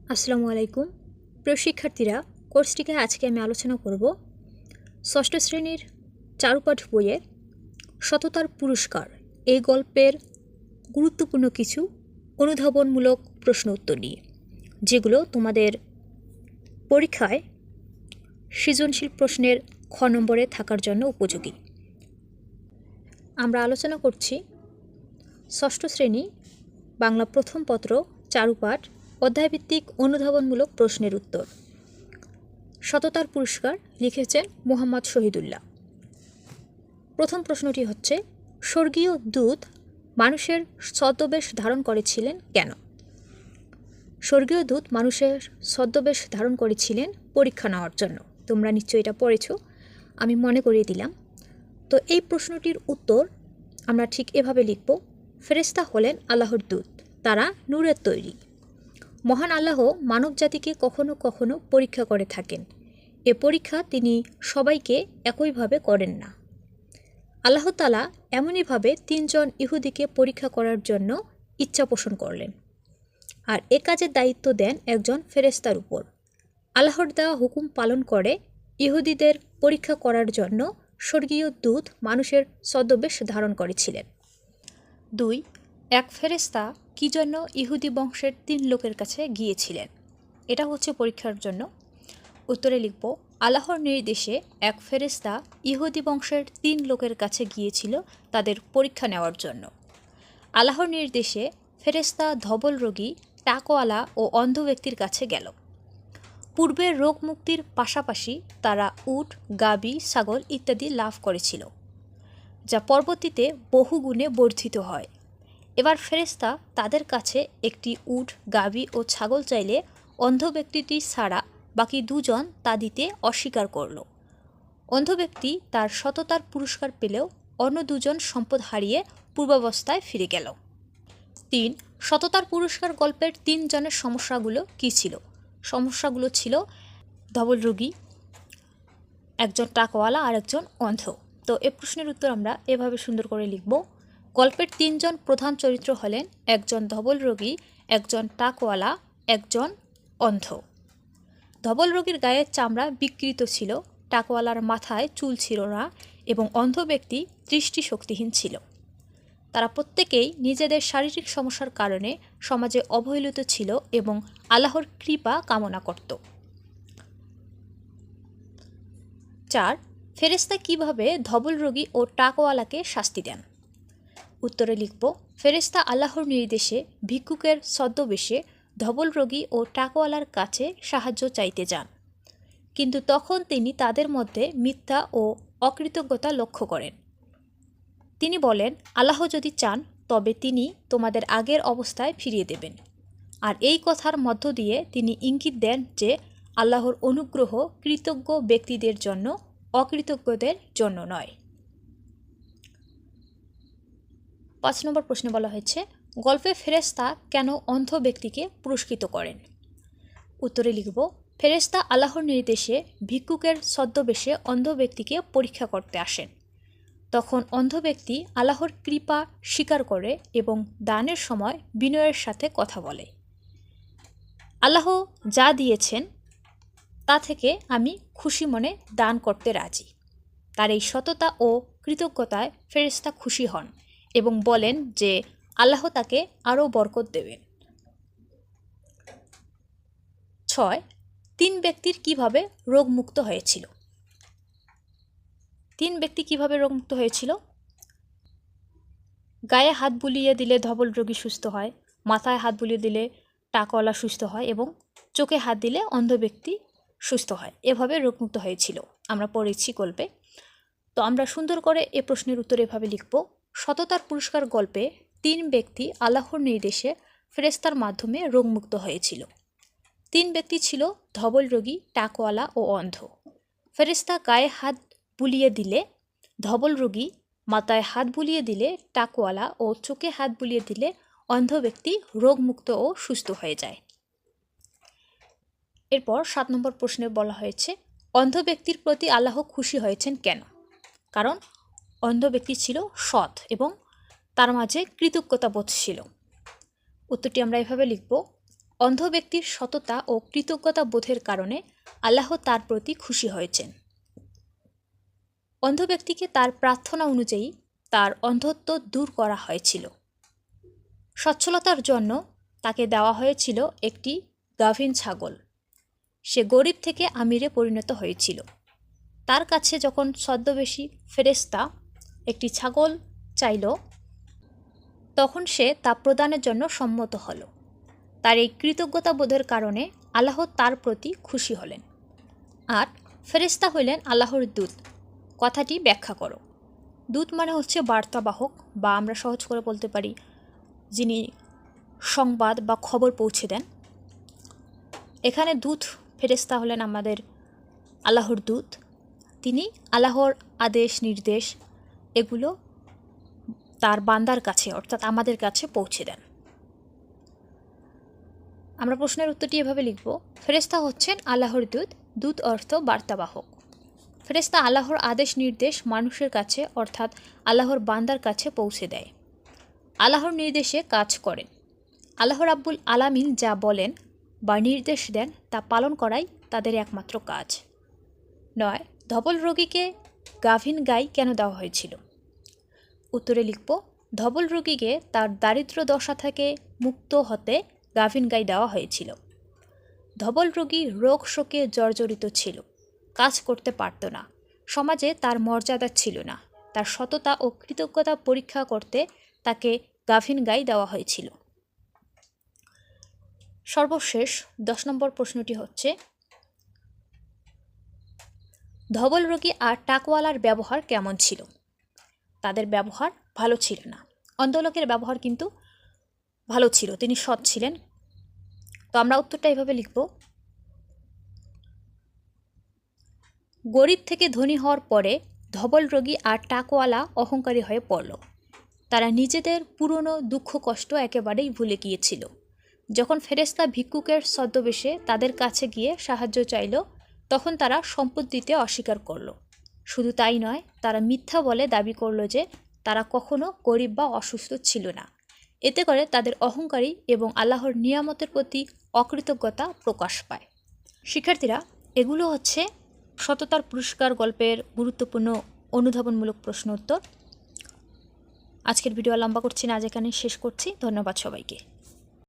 আসসালামু আলাইকুম। প্রিয় শিক্ষার্থীরা, কোর্সটিকে আজকে আমি আলোচনা করব ষষ্ঠ শ্রেণীর চারুপাঠ বইয়ের সততার পুরস্কার এই গল্পের গুরুত্বপূর্ণ কিছু অনুধাবনমূলক প্রশ্ন উত্তর নিয়ে, যেগুলো তোমাদের পরীক্ষায় সৃজনশীল প্রশ্নের খ নম্বরে থাকার জন্য উপযোগী। আমরা আলোচনা করছি ষষ্ঠ শ্রেণী বাংলা প্রথম পত্র চারুপাঠ অধ্যায়ভিত্তিক অনুধাবনমূলক প্রশ্নের উত্তর। সততার পুরস্কার লিখেছেন মোহাম্মদ শহীদুল্লাহ। প্রথম প্রশ্নটি হচ্ছে, স্বর্গীয় দূত মানুষের ছদ্মবেশ ধারণ করেছিলেন কেন? স্বর্গীয় দূত মানুষের ছদ্মবেশ ধারণ করেছিলেন পরীক্ষা নেওয়ার জন্য। তোমরা নিশ্চয়ই এটা পড়েছো, আমি মনে করিয়ে দিলাম। তো এই প্রশ্নটির উত্তর আমরা ঠিক এভাবে লিখব, ফেরেশতা হলেন আল্লাহর দূত, তারা নূরের তৈরি। মহান আল্লাহ মানব জাতিকে কখনো কখনো পরীক্ষা করে থাকেন। এ পরীক্ষা তিনি সবাইকে একইভাবে করেন না। আল্লাহ তাআলা এমনইভাবে 3 জন ইহুদিকে পরীক্ষা করার জন্য ইচ্ছা পোষণ করলেন, আর এ কাজের দায়িত্ব দেন একজন ফেরেশতার উপর। আল্লাহর দেওয়া হুকুম পালন করে ইহুদিদের পরীক্ষা করার জন্য স্বর্গীয় দূত মানুষের ছদ্মবেশ ধারণ করেছিলেন। 2. এক ফেরেশতা কি জন্য ইহুদি বংশের 3 লোকের কাছে গিয়েছিলেন? এটা হচ্ছে পরীক্ষার জন্য। উত্তরে লিখব, আল্লাহর নির্দেশে এক ফেরেশতা ইহুদি বংশের 3 লোকের কাছে গিয়েছিল তাদের পরীক্ষা নেওয়ার জন্য। আল্লাহর নির্দেশে ফেরেশতা ধবল রোগী, টাকওয়ালা ও অন্ধ ব্যক্তির কাছে গেল। পূর্বের রোগ মুক্তির পাশাপাশি তারা উট, গাবি, ছাগল ইত্যাদি লাভ করেছিল, যা পরবর্তীতে বহুগুণে বর্ধিত হয়। এবার ফেরেশতা তাদের কাছে একটি উট, গাভী ও ছাগল চাইলে অন্ধ ব্যক্তিটি ছাড়া বাকি 2 জন তা দিতে অস্বীকার করল। অন্ধ ব্যক্তি তার সততার পুরস্কার পেলেও অন্য 2 জন সম্পদ হারিয়ে পূর্বাবস্থায় ফিরে গেল। 3. সততার পুরস্কার গল্পের 3 জনের সমস্যাগুলো কী ছিল? সমস্যাগুলো ছিল ধবল রোগী, একজন টাকওয়ালা আর একজন অন্ধ। তো এ প্রশ্নের উত্তর আমরা এভাবে সুন্দর করে লিখব, গল্পের 3 জন প্রধান চরিত্র হলেন একজন ধবল রোগী, একজন টাকওয়ালা, একজন অন্ধ। ধবল রোগীর গায়ের চামড়া বিকৃত ছিল, টাকওয়ালার মাথায় চুল ছিল না এবং অন্ধ ব্যক্তি দৃষ্টিশক্তিহীন ছিল। তারা প্রত্যেকেই নিজেদের শারীরিক সমস্যার কারণে সমাজে অবহেলিত ছিল এবং আল্লাহর কৃপা কামনা করত। 4. ফেরেশতা কিভাবে ধবল রোগী ও টাকওয়ালাকে শাস্তি দেন? উত্তরে লিখব, ফেরেশতা আল্লাহর নির্দেশে ভিক্ষুকের ছদ্মবেশে ধবল রোগী ও টাকওয়ালার কাছে সাহায্য চাইতে যান, কিন্তু তখন তিনি তাদের মধ্যে মিথ্যা ও অকৃতজ্ঞতা লক্ষ্য করেন। তিনি বলেন, আল্লাহ যদি চান তবে তিনি তোমাদের আগের অবস্থায় ফিরিয়ে দেবেন। আর এই কথার মধ্য দিয়ে তিনি ইঙ্গিত দেন যে আল্লাহর অনুগ্রহ কৃতজ্ঞ ব্যক্তিদের জন্য, অকৃতজ্ঞদের জন্য নয়। 5 নম্বর প্রশ্নে বলা হয়েছে, গল্পে ফেরেশতা কেন অন্ধ ব্যক্তিকে পুরস্কৃত করেন? উত্তরে লিখব, ফেরেশতা আল্লাহর নির্দেশে ভিক্ষুকের ছদ্মবেশে অন্ধ ব্যক্তিকে পরীক্ষা করতে আসেন। তখন অন্ধ ব্যক্তি আল্লাহর কৃপা স্বীকার করে এবং দানের সময় বিনয়ের সাথে কথা বলে। আল্লাহ যা দিয়েছেন তা থেকে আমি খুশি মনে দান করতে রাজি। তার এই সততা ও কৃতজ্ঞতায় ফেরেশতা খুশি হন এবং বলেন যে আল্লাহ তাকে আরও বরকত দেবেন। 6. 3 ব্যক্তির কিভাবে রোগমুক্ত হয়েছিল? 3 ব্যক্তি কিভাবে রোগমুক্ত হয়েছিল? গায়ে হাত বুলিয়ে দিলে ধবল রোগী সুস্থ হয়, মাথায় হাত বুলিয়ে দিলে টাকওয়ালা সুস্থ হয় এবং চোখে হাত দিলে অন্ধ ব্যক্তি সুস্থ হয়। এভাবে রোগমুক্ত হয়েছিল, আমরা পড়েছি গল্পে। তো আমরা সুন্দর করে এ প্রশ্নের উত্তর এভাবে লিখব, সততার পুরস্কার গল্পে 3 ব্যক্তি আল্লাহর নির্দেশে ফেরেশতার মাধ্যমে রোগমুক্ত হয়েছিল। 3 ব্যক্তি ছিল ধবল রোগী, টাকওয়ালা ও অন্ধ। ফেরেশতা গায়ে হাত বুলিয়ে দিলে ধবল রোগী, মাথায় হাত বুলিয়ে দিলে টাকওয়ালা ও চোখে হাত বুলিয়ে দিলে অন্ধ ব্যক্তি রোগমুক্ত ও সুস্থ হয়ে যায়। এরপর 7 নম্বর প্রশ্নে বলা হয়েছে, অন্ধ ব্যক্তির প্রতি আল্লাহ খুশি হয়েছেন কেন? কারণ অন্ধ ব্যক্তি ছিল সৎ এবং তার মাঝে কৃতজ্ঞতা বোধ ছিল। উত্তরটি আমরা এভাবে লিখব, অন্ধ ব্যক্তির সততা ও কৃতজ্ঞতা বোধের কারণে আল্লাহ তার প্রতি খুশি হয়েছেন। অন্ধ ব্যক্তিকে তার প্রার্থনা অনুযায়ী তার অন্ধত্ব দূর করা হয়েছিল। সচ্ছলতার জন্য তাকে দেওয়া হয়েছিল একটি গাভীন ছাগল। সে গরিব থেকে আমিরে পরিণত হয়েছিল। তার কাছে যখন ছদ্মবেশী ফেরেশতা একটি ছাগল চাইল, তখন সে তা প্রদানের জন্য সম্মত হল। তার এই কৃতজ্ঞতা বোধের কারণে আল্লাহ তার প্রতি খুশি হলেন। আর ফেরেশতা হইলেন আল্লাহর দূত। কথাটি ব্যাখ্যা করো। দূত মানে হচ্ছে বার্তাবাহক, বা আমরা সহজ করে বলতে পারি যিনি সংবাদ বা খবর পৌঁছে দেন। এখানে দূত ফেরেশতা হলেন আমাদের আল্লাহর দূত। তিনি আল্লাহর আদেশ নির্দেশ এগুলো তার বান্দার কাছে অর্থাৎ আমাদের কাছে পৌঁছে দেন। আমরা প্রশ্নের উত্তরটি এভাবে লিখব। ফেরেশতা হচ্ছেন আল্লাহর দূত। দূত অর্থ বার্তাবাহক। ফেরেশতা আল্লাহর আদেশ নির্দেশ মানুষের কাছে অর্থাৎ আল্লাহর বান্দার কাছে পৌঁছে দেয়। আল্লাহর নির্দেশে কাজ করেন। আল্লাহ রাব্বুল আলামিন যা বলেন বা নির্দেশ দেন তা পালন করাই তাদের একমাত্র কাজ। 9. ধবল রোগীকে গাভীন গাই কেন দেওয়া হয়েছিল? উত্তরে লিখব, ধবল রোগীকে তার দারিদ্র দশা থেকে মুক্ত হতে গাভীন গাই দেওয়া হয়েছিল। ধবল রোগী রোগ শোকে জর্জরিত ছিল, কাজ করতে পারত না, সমাজে তার মর্যাদা ছিল না। তার সততা ও কৃতজ্ঞতা পরীক্ষা করতে তাকে গাভীন গাই দেওয়া হয়েছিল। সর্বশেষ 10 নম্বর প্রশ্নটি হচ্ছে, ধবল রোগী আর টাকওয়ালার ব্যবহার কেমন ছিল? তাদের ব্যবহার ভালো ছিল না। অন্ধলোকের ব্যবহার কিন্তু ভালো ছিল, তিনি সৎ ছিলেন। তো আমরা উত্তরটা এভাবে লিখব, গরিব থেকে ধনী হওয়ার পরে ধবল রোগী আর টাকওয়ালা অহংকারী হয়ে পড়ল। তারা নিজেদের পুরনো দুঃখ কষ্ট একেবারেই ভুলে গিয়েছিল। যখন ফেরেশতা ভিক্ষুকের ছদ্মবেশে তাদের কাছে গিয়ে সাহায্য চাইল, তখন তারা সম্পদ দিতে অস্বীকার করল। শুধু তাই নয়, তারা মিথ্যা বলে দাবি করল যে তারা কখনো গরিব বা অসুস্থ ছিল না। এতে করে তাদের অহংকারী এবং আল্লাহর নিয়ামতের প্রতি অকৃতজ্ঞতা প্রকাশ পায়। শিক্ষার্থীরা, এগুলো হচ্ছে সততার পুরস্কার গল্পের গুরুত্বপূর্ণ অনুধাবনমূলক প্রশ্ন উত্তর। আজকের ভিডিও লম্বা করছি না, আজ এখানে শেষ করছি। ধন্যবাদ সবাইকে।